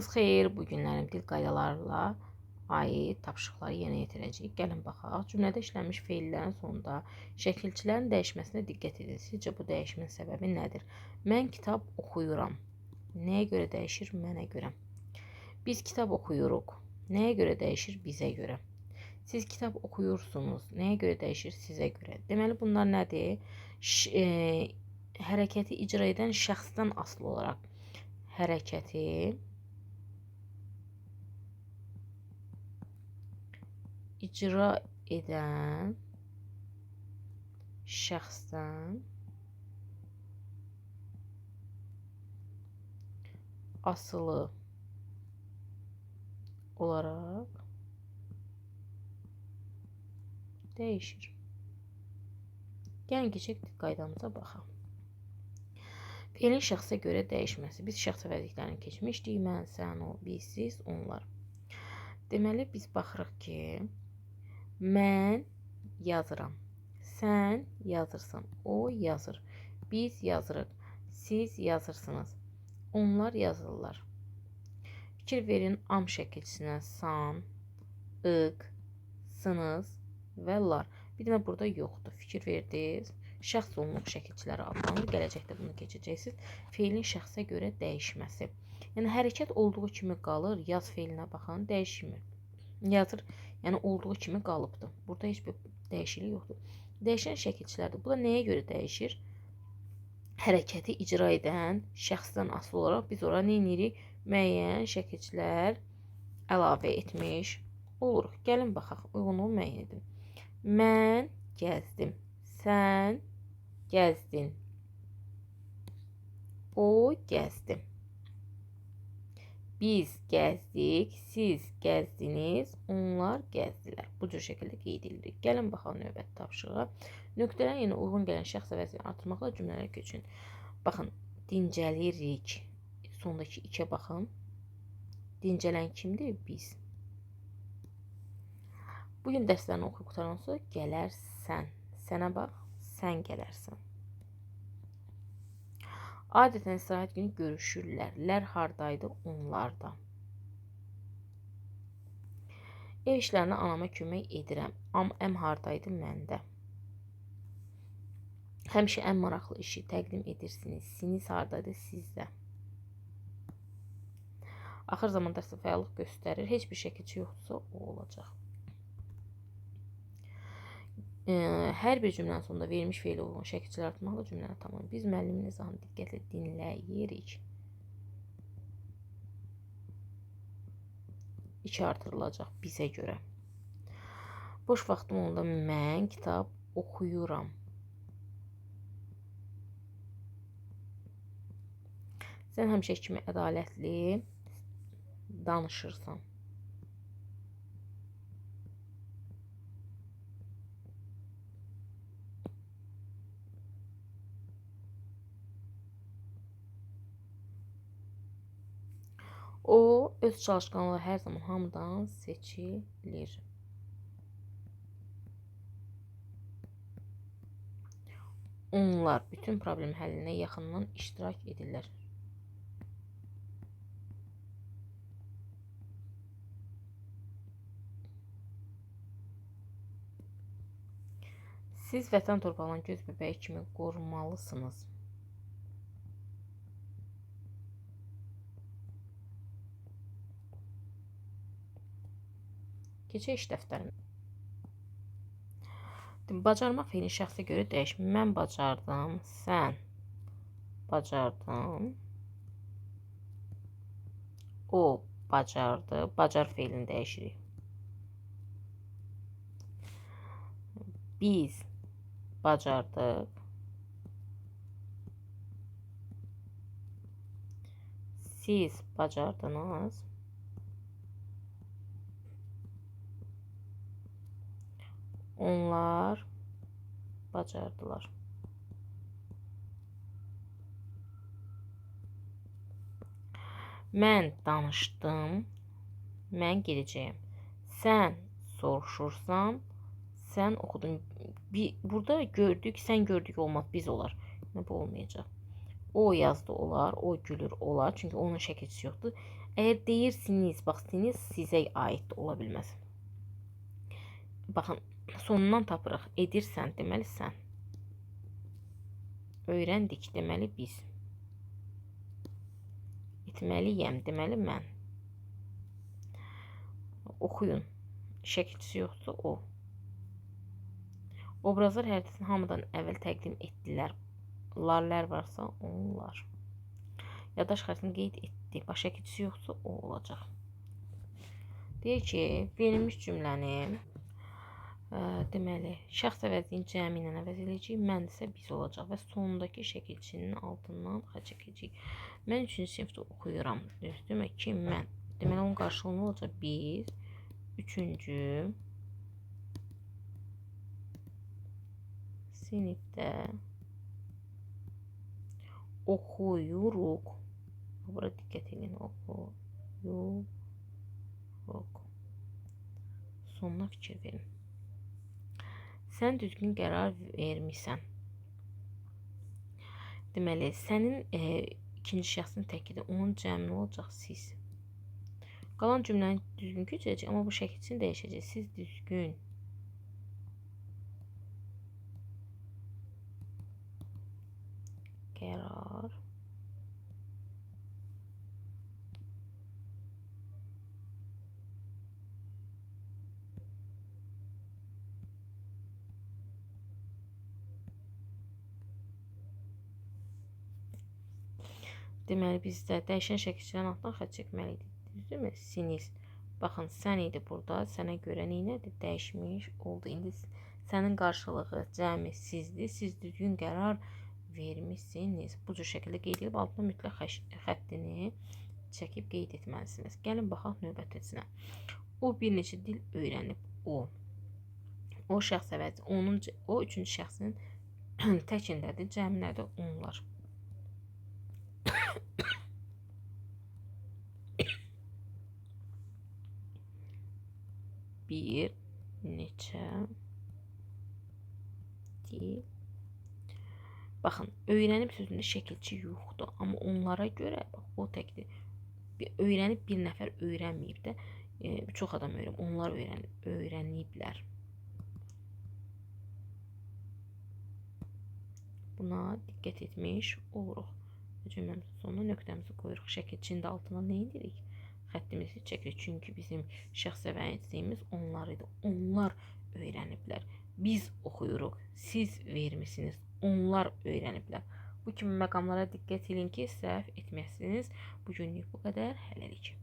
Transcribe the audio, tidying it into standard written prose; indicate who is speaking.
Speaker 1: Xeyir, bu günlərim dil qaydalarla aid tapşırıqları yerinə yetirəcəyik. Gəlin baxaq. Cümlədə işlənmiş feillərin sonunda şəkilçilərin dəyişməsinə diqqət edin. Sizcə bu dəyişmənin səbəbi nədir? Mən kitab oxuyuram. Nəyə görə dəyişir? Mənə görə. Biz kitab oxuyuruq. Nəyə görə dəyişir? Bizə görə. Siz kitab oxuyursunuz. Nəyə görə dəyişir? Sizə görə. Deməli bunlar nədir? Hərəkəti icra edən şəxsdən asılı olaraq hərəkəti icra edən şəxsdən asılı olaraq dəyişir. Gəlin keçək qaydamıza baxaq. Feilin şəxsə görə dəyişməsi. Biz şəxsə vəzifələrini keçmişdik. Mən, sən, o, biz, siz, onlar. Deməli biz baxırıq ki, mən yazıram. Sən yazırsan. O yazır. Biz yazırıq. Siz yazırsınız. Onlar yazırlar. Fikir verin am şəkilçisinə san, ıq, sınız və lar. Bir dənə burada yoxdur. Fikir verdiniz. Şəxs olunmuş şəkilçiləri adlanır. Gələcəkdə bunu keçəcəksiniz. Feilin şəxsə görə dəyişməsi. Yəni hərəkət olduğu kimi qalır. Yaz feilinə baxın, dəyişmir. Yazır, yəni olduğu kimi qalıbdır. Burada heç bir dəyişiklik yoxdur. Dəyişən şəkilçilərdir. Bu da nəyə görə dəyişir? Hərəkəti icra edən şəxsdən asılı olaraq biz ora nə edirik? Müəyyən şəkilçilər əlavə etmiş oluruq. Gəlin baxaq, uyğunluğu müəyyən edin. Mən gəzdim. Sən gəzdin. O gəzdi. Biz gəzdik, siz gəzdiniz, onlar gəzdilər. Bu cür şəkildə qeyd edilir. Gəlin baxaq növbəti tapşırığa. Nöqtələrin yenə uyğun gələn şəxs və vəzifəni artırmaqla cümlələrə köçün. Baxın, dincəlirik. Sondakı ikə baxın. Dincələn kimdir? Biz. Bugün dərslərini oxuyub qutaran sonra gələrsən. Sənə bax, sən gələrsən. Adətən istirahət günü görüşürlər. Lər hardaydı? Onlarda. Ev işlərinə anama kömək edirəm. Əm hardaydı? Məndə. Həmişə ən maraqlı işi təqdim edirsiniz. Siniz hardaydı? Sizdə. Axır zaman dərsdə fəallıq göstərir. Heç bir şəkilçi yoxdursa o olacaq. Hər bir cümlənin sonunda verilmiş feil olan şəkilçilər artırmaqla cümləni tamamlayın. Biz müəllimin izahını diqqətlə dinləyirik. 2 artırılacaq bizə görə. Boş vaxtım onda mən kitab oxuyuram. Sən həmişə kimi ədalətli danışırsan. O öz çalışqanlığı hər zaman hamıdan seçilir. Onlar bütün problem həllinə yaxından iştirak edirlər. Siz vətən torpağının göz bəbəyi kimi qorumalısınız. Keçək iş dəftərinə. Bacarmaq feilin şəxsə görə dəyişmir. Mən bacardım, sən bacardın. O bacardı. Bacar feilini dəyişirik. Biz bacardıq. Siz bacardınız. Onlar bacardılar. Mən danışdım. Mən gedəcəyim. Sən soruşursan. Sən oxudun. Burada gördük, sən gördük olmaz, biz olar. Bu olmayacaq. O yazdı olar, o gülür olar. Çünki onun şəkilçisi yoxdur. Əgər deyirsiniz, bax, siniz sizə aid də ola bilməz. Baxın, sonundan tapırıq. Edirsən, deməli sən. Öyrəndik, deməli biz. Etməliyəm, deməli mən. Oxuyun. Şəkilçisi yoxdursa o. Obrazlar hərəkətini hamıdan əvvəl təqdim etdilər. Larlər varsa onlar. Yaddaş xəritəsini qeyd etdi. Baş şəkilçisi yoxdursa o olacaq. Deyir ki, verilmiş cümləni deməli, şəxs əvəzliyin cəmi ilə əvəz edəcəyik. Mən isə biz olacaq və sonundakı şəkilçinin altından xətt çəkəcəyik. Mən 3-cü sinifdə oxuyuram. Düzdürmü ki, mən. Deməli, onun qarşılığı nə olacaq? Biz 3-cü sinifdə oxuyuruq. Bura diqqət edin. Oxuyuruq. Sonuna fikir verin. Sən düzgün qərar vermisən. Deməli, sənin ikinci şəxsin təkidir. Onun cəmi olacaq siz. Qalan cümləni düzgün köçəcək, amma bu şəkilçini dəyişəcək. Siz düzgün qərar deməli, bizdə dəyişən şəkilçilərin altından xətt çəkməliydik. Düzdürmü? Siniz. Baxın, sən idi burada. Sənə görə neynədir? Dəyişmiş oldu. İndi sənin qarşılığı cəmi sizdir. Siz düzgün qərar vermişsiniz. Bu cür şəkildə qeyd edib altına mütləq xəttini çəkib qeyd etməlisiniz. Gəlin baxaq növbətisinə. O bir neçə dil öyrənib. O şəxs əvəzi. O üçüncü şəxsin təkindədir. Cəmi nədir? Onlar. Bir neçə dil. Baxın, öyrənib sözündə şəkilçi yoxdur. Amma onlara görə, bax, o təkdir. Öyrənib bir nəfər öyrənməyib də. Çox adam öyrənib. Onlar öyrəniblər. Buna diqqət etmiş oluruq. Cümləmizin sonuna nöqtəmizi qoyuruq. Şəkilçinin də altına nə edirik? Xəttimizi çəkirik. Çünki bizim şəxs əvəzliyimiz onlar idi. Onlar öyrəniblər. Biz oxuyuruq. Siz vermisiniz. Onlar öyrəniblər. Bu kimi məqamlara diqqət edin ki, səhv etməsiniz. Bugünlük bu qədər. Hələlik.